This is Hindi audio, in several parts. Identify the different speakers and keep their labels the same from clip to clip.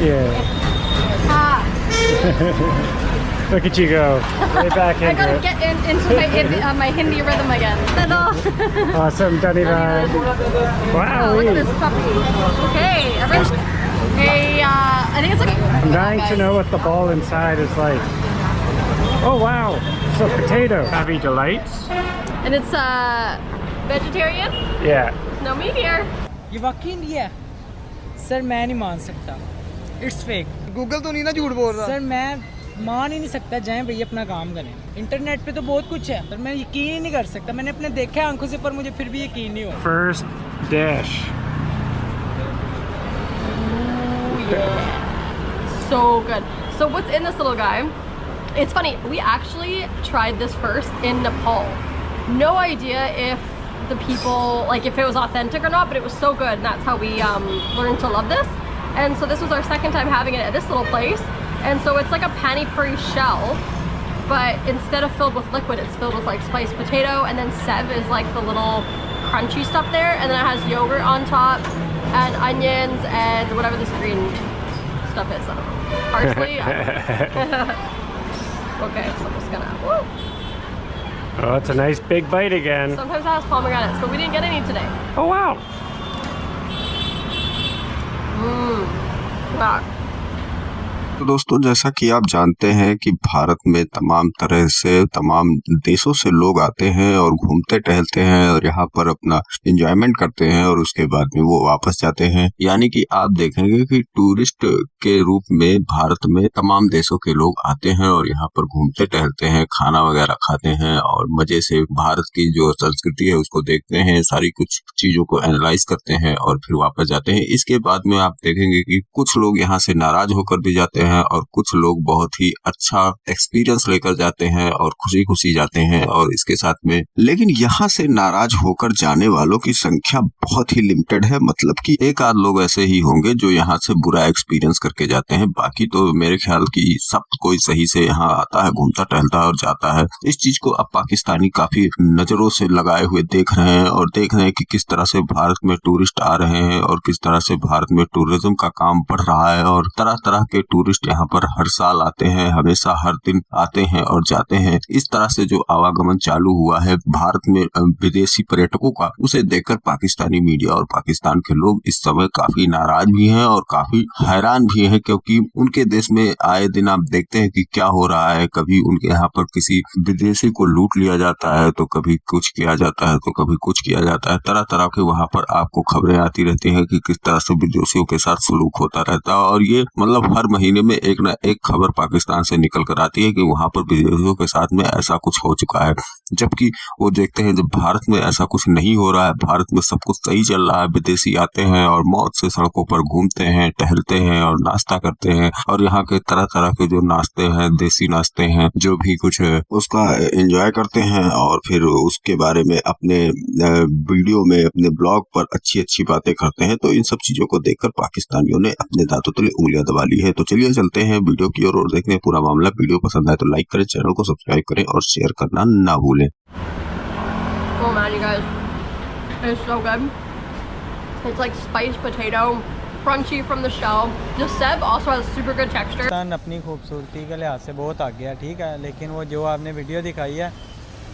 Speaker 1: Yeah.
Speaker 2: Ah.
Speaker 1: Look at you go. Way back
Speaker 2: I
Speaker 1: into
Speaker 2: gotta
Speaker 1: it.
Speaker 2: get into my Hindi rhythm again.
Speaker 1: Awesome, Dhanyavad.
Speaker 2: Wow,
Speaker 1: Wow.
Speaker 2: look at this puppy. Okay, I think it's like
Speaker 1: I'm dying to know what the ball inside is like. Oh wow, so potato. Happy delights.
Speaker 2: And it's vegetarian?
Speaker 1: Yeah.
Speaker 2: No meat here.
Speaker 3: ये वाकई इंडिया है सर, मैं नहीं मान सकता, इट्स फेक।
Speaker 4: गूगल तो नहीं ना झूठ बोल रहा
Speaker 3: सर मैं मान ही नहीं सकता, जाएं भैया अपना काम करें। इंटरनेट पे तो बहुत कुछ है पर मैं यकीन ही नहीं कर सकता, मैंने अपने देखा है आंखों से पर मुझे फिर भी यकीन नहीं हुआ।
Speaker 1: First dish.
Speaker 2: So good. So what's in this little guy? It's funny, we actually tried this first in Nepal. No idea if the people, like if it was authentic or not, but it was so good and that's how we learned to love this. And so this was our second time having it at this little place. And so it's like a pani puri shell, but instead of filled with liquid, it's filled with like spiced potato, and then sev is like the little crunchy stuff there, and then it has yogurt on top and onions and whatever this green stuff is. I don't know. Parsley. Okay, so I'm just gonna. Woo.
Speaker 1: Oh, it's a nice big bite again.
Speaker 2: Sometimes it has pomegranates, but we didn't get any today.
Speaker 1: Oh wow.
Speaker 2: Wow.
Speaker 5: तो दोस्तों, जैसा कि आप जानते हैं कि भारत में तमाम तरह से तमाम देशों से लोग आते हैं और घूमते टहलते हैं और यहाँ पर अपना एंजॉयमेंट करते हैं और उसके बाद में वो वापस जाते हैं। यानी कि आप देखेंगे कि टूरिस्ट के रूप में भारत में तमाम देशों के लोग आते हैं और यहाँ पर घूमते टहलते हैं, खाना वगैरह खाते हैं और मजे से भारत की जो संस्कृति है उसको देखते हैं, सारी कुछ चीजों को एनालाइज करते हैं और फिर वापस जाते हैं। इसके बाद में आप देखेंगे कि कुछ लोग यहाँ से नाराज होकर भी जाते हैं और कुछ लोग बहुत ही अच्छा एक्सपीरियंस लेकर जाते हैं और खुशी खुशी जाते हैं और इसके साथ में, लेकिन यहाँ से नाराज होकर जाने वालों की संख्या बहुत ही लिमिटेड है। मतलब कि एक आध लोग ऐसे ही होंगे जो यहाँ से बुरा एक्सपीरियंस करके जाते हैं, बाकी तो मेरे ख्याल की सब कोई सही से यहाँ आता है, घूमता टहलता है और जाता है। इस चीज को अब पाकिस्तानी काफी नजरों से लगाए हुए देख रहे हैं और देख रहे हैं कि किस तरह से भारत में टूरिस्ट आ रहे हैं और किस तरह से भारत में टूरिज्म का काम बढ़ रहा है और तरह तरह के टूरिस्ट यहाँ पर हर साल आते हैं, हमेशा हर दिन आते हैं और जाते हैं। इस तरह से जो आवागमन चालू हुआ है भारत में विदेशी पर्यटकों का, उसे देखकर पाकिस्तानी मीडिया और पाकिस्तान के लोग इस समय काफी नाराज भी हैं और काफी हैरान भी हैं, क्योंकि उनके देश में आए दिन आप देखते हैं कि क्या हो रहा है। कभी उनके यहाँ पर किसी विदेशी को लूट लिया जाता है, तो कभी कुछ किया जाता है, तो कभी कुछ किया जाता है। तरह तरह के वहाँ पर आपको खबरें आती रहती हैं कि किस तरह से विदेशियों के साथ सलूक होता रहता है और ये मतलब हर महीने में एक न एक खबर पाकिस्तान से निकल कर आती है कि वहां पर विदेशियों के साथ में ऐसा कुछ हो चुका है, जबकि वो देखते हैं जब भारत में ऐसा कुछ नहीं हो रहा है, भारत में सब कुछ सही चल रहा है, विदेशी आते हैं और मौज से सड़कों पर घूमते हैं, टहलते हैं और नाश्ता करते हैं और यहाँ के तरह तरह के जो नाश्ते हैं, देसी नाश्ते हैं, जो भी कुछ है उसका एंजॉय करते हैं और फिर उसके बारे में अपने वीडियो में, अपने ब्लॉग पर अच्छी अच्छी बातें करते हैं। तो इन सब चीजों को देखकर पाकिस्तानियों ने अपने दांतों तले उंगलियां दबा ली है। तो चलिए चलते हैं वीडियो की ओर और देखते हैं पूरा मामला। वीडियो पसंद आए तो लाइक करें, चैनल को सब्सक्राइब करें और शेयर करना ना भूलें।
Speaker 2: Oh man, you guys, it's so good. It's like spiced potato, crunchy from the shell. The sev also has super good texture.
Speaker 3: Pakistan अपनी खूबसूरती के लिहाज से बहुत आ गया, ठीक है, लेकिन वो जो आपने वीडियो दिखाई है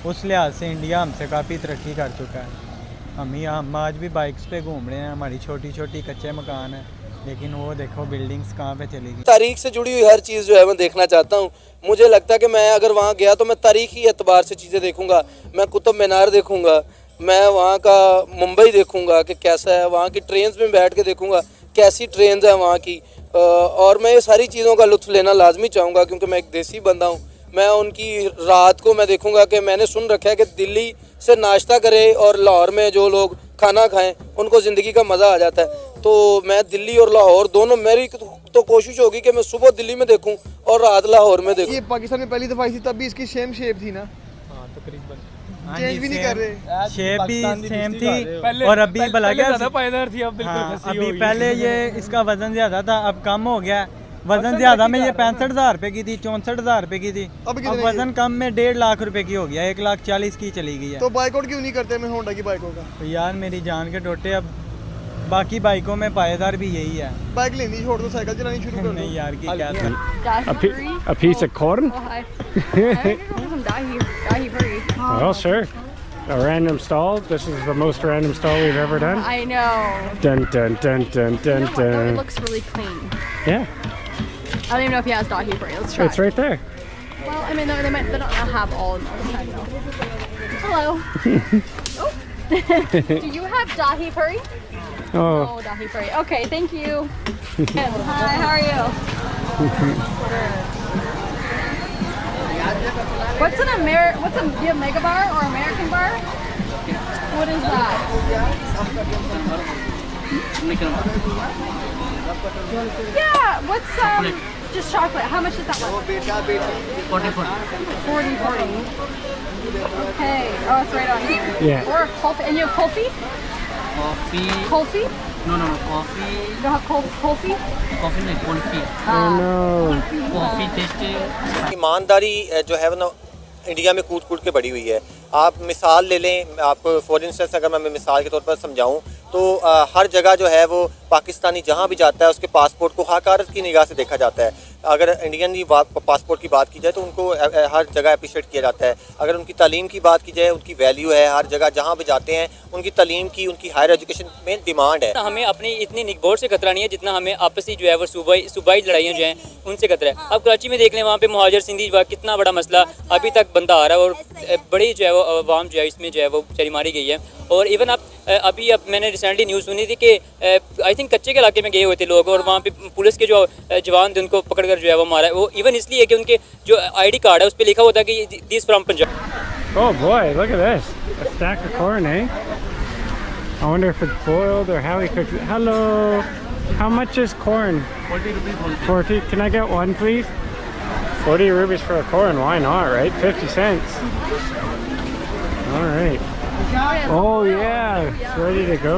Speaker 3: उस लिहाज से इंडिया हमसे काफ़ी तरक्की कर चुका है। हम आज भी बाइक्स पे घूम रहे हैं, हमारी छोटी छोटी कच्चे मकान है, लेकिन वो देखो बिल्डिंग्स कहाँ पे चली गई।
Speaker 4: तारीख से जुड़ी हुई हर चीज़ जो है मैं देखना चाहता हूँ। मुझे लगता है कि मैं अगर वहाँ गया तो मैं तारीखी एतबार से चीज़ें देखूँगा। मैं कुतुब मीनार देखूँगा, मैं वहाँ का मुंबई देखूँगा कि कैसा है, वहाँ की ट्रेन्स में बैठ के देखूँगा कैसी ट्रेन्स हैं वहाँ की, और मैं ये सारी चीज़ों का लुत्फ़ लेना लाजमी चाहूँगा क्योंकि मैं एक देसी बंदा हूँ। मैं उनकी रात को मैं देखूँगा कि मैंने सुन रखा है कि दिल्ली से नाश्ता करे और लाहौर में जो लोग खाना खाएं उनको ज़िंदगी का मज़ा आ जाता है। तो मैं दिल्ली और लाहौर दोनों, मेरी तो कोशिश होगी कि मैं सुबह दिल्ली में देखूं और रात लाहौर में देखूं। ये पाकिस्तान में पहली दफ़ा आई थी, तब भी इसकी सेम शेप थी ना? हाँ तकरीबन, चेंज भी नहीं कर रहे, शेप भी सेम थी और अभी भला गया पायदार थी, अब बिल्कुल
Speaker 3: अभी पहले ये इसका वजन ज़्यादा था, अब कम हो गया। वजन ज्यादा में ये 65,000 रुपए की थी, 64,000 रुपए की थी, अब वजन कम में 1.5 लाख रुपए की हो गया, 1,40,000 की चली गई है। तो बाइकआउट क्यों नहीं करते मैं होंडा की बाइकों का? तो यार मेरी जान के टोटे, अब बाकी बाइकों में पायदार भी यही है।
Speaker 6: बाइक लेनी छोड़ दो, साइकिल चलानी शुरू कर दो।
Speaker 3: नहीं यार, की क्या था?
Speaker 1: A piece of corn?
Speaker 2: Oh, hi. I want some dahi puri.
Speaker 1: Well, sure. A random stall. This is the most random stall we've ever done.
Speaker 2: I know.
Speaker 1: Dun dun dun dun
Speaker 2: You
Speaker 1: dun
Speaker 2: know what, though? It
Speaker 1: dun.
Speaker 2: looks really clean.
Speaker 1: Yeah,
Speaker 2: I don't even know if he has dahi puri. Let's try.
Speaker 1: it's right there.
Speaker 2: Well, I mean, they might not have all of them. I don't know. Hello. Oh. Do you have dahi puri?
Speaker 1: Oh,
Speaker 2: Oh, dahi puri. Okay, thank you. Hi, how are you? What's do you have mega bar or American bar? What is that? Yeah, what's just chocolate. How much is that one? 40. Okay. Oh, it's right on here.
Speaker 1: Yeah.
Speaker 2: Or coffee. And you have coffee? Coffee?
Speaker 7: No, coffee.
Speaker 2: You don't have coffee?
Speaker 7: Coffee नहीं, kulfi.
Speaker 1: oh no.
Speaker 7: Coffee taste
Speaker 8: ईमानदारी जो है ना इंडिया में कूद कूद के बढ़ी हुई है। आप मिसाल ले लें, आप फॉर इंस्टेंस अगर मैं मिसाल के तौर पर समझाऊं तो हर जगह जो है वो पाकिस्तानी जहां भी जाता है उसके पासपोर्ट को हकारत की निगाह से देखा जाता है। अगर इंडियन की पासपोर्ट की बात की जाए तो उनको हर जगह अप्रिशिएट किया जाता है। अगर उनकी तालीम की बात की जाए, उनकी वैल्यू है हर जगह जहाँ भी जाते हैं, उनकी तालीम की, उनकी हायर एजुकेशन में डिमांड है।
Speaker 7: हमें अपनी इतनी निगबोर्ड से खतरा नहीं है जितना हमें आपसी जो है वो सूबाई लड़ाइयाँ जो हैं उनसे खतरा है। अब कराची में देख लें, वहाँ पे मुहाजिर सिंधी कितना बड़ा मसला अभी तक बनता आ रहा है और बड़ी जो है वो अवाम जो है इसमें जो है वो बेचारी मारी गई है। और इवन अब मैंने रिसेंटली न्यूज़ सुनी थी कि आई थिंक कच्चे के इलाके में गए हुए थे लोग और वहाँ पे पुलिस के जो जवान थे उनको पकड़ कर जो है वो मारा है। वो इवन इसलिए कि उनके जो ID कार्ड है उस पर लिखा होता है कि this from Punjab.
Speaker 1: Oh boy, look at this. A stack of corn, eh? I wonder if it's boiled or how he cooks it. Hello. How much is corn?
Speaker 7: 40 rupees.
Speaker 1: 40. Can I get one, please? 40 rupees for a corn. Why not, right? 50 cents. All right. Oh yeah, it's ready to go.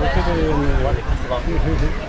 Speaker 1: Look at it in there.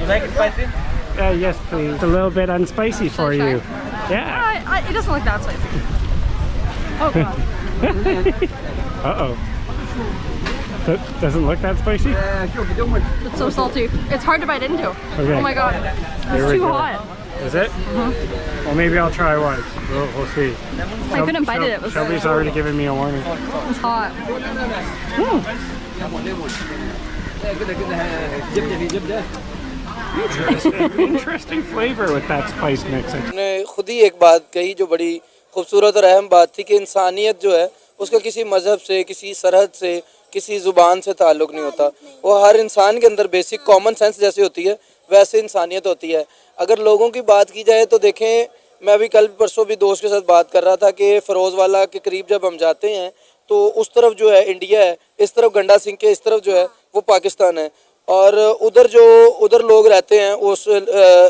Speaker 7: You like it spicy?
Speaker 1: Yes, please. It's a little bit unspicy for
Speaker 2: Should I
Speaker 1: you.
Speaker 2: try?
Speaker 1: Yeah.
Speaker 2: It doesn't look that spicy. Oh god.
Speaker 1: Uh-oh. That doesn't look that spicy?
Speaker 2: It's so salty. It's hard to bite into.
Speaker 1: Okay.
Speaker 2: Oh my god.
Speaker 1: Here
Speaker 2: It's
Speaker 1: we
Speaker 2: too
Speaker 1: go.
Speaker 2: hot.
Speaker 1: Is it? Well, maybe I'll try once. We'll see.
Speaker 2: I couldn't bite it. It was
Speaker 1: Shelby's already given me a warning.
Speaker 2: It's hot.
Speaker 1: Interesting flavor with that spice mix.
Speaker 4: ने खुद ही एक बात कही जो बड़ी खूबसूरत और अहम बात थी कि इंसानियत जो है उसका किसी मज़हब से, किसी सरहद से, किसी ज़ुबान से ताल्लुक़ नहीं होता। वो हर इंसान के अंदर बेसिक कॉमन सेंस जैसे होती है वैसे इंसानियत होती है। अगर लोगों की बात की जाए तो देखें, मैं अभी कल परसों भी दोस्त के साथ बात कर रहा था कि फ़िरोज़ वाला के करीब जब हम जाते हैं तो उस तरफ जो है इंडिया है, इस तरफ गंडा सिंह के इस तरफ जो है वो पाकिस्तान है। और उधर लोग रहते हैं उस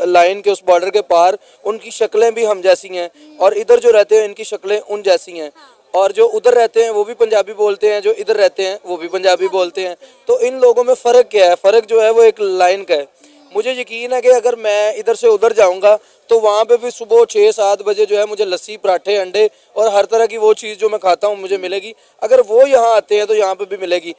Speaker 4: लाइन के उस बॉर्डर के पार, उनकी शक्लें भी हम जैसी हैं और इधर जो रहते हैं इनकी शक्लें उन जैसी हैं। और जो उधर रहते हैं वो भी पंजाबी बोलते हैं, जो इधर रहते हैं वो भी पंजाबी बोलते हैं। तो इन लोगों में फ़र्क क्या है? फ़र्क जो है वो एक लाइन का है। मुझे यकीन है कि अगर मैं इधर से उधर जाऊंगा तो वहाँ पे भी सुबह 6-7 बजे जो है मुझे लस्सी, पराठे, अंडे और हर तरह की वो चीज़ जो मैं खाता हूँ मुझे मिलेगी। अगर वो यहाँ आते हैं तो यहाँ पे भी मिलेगी।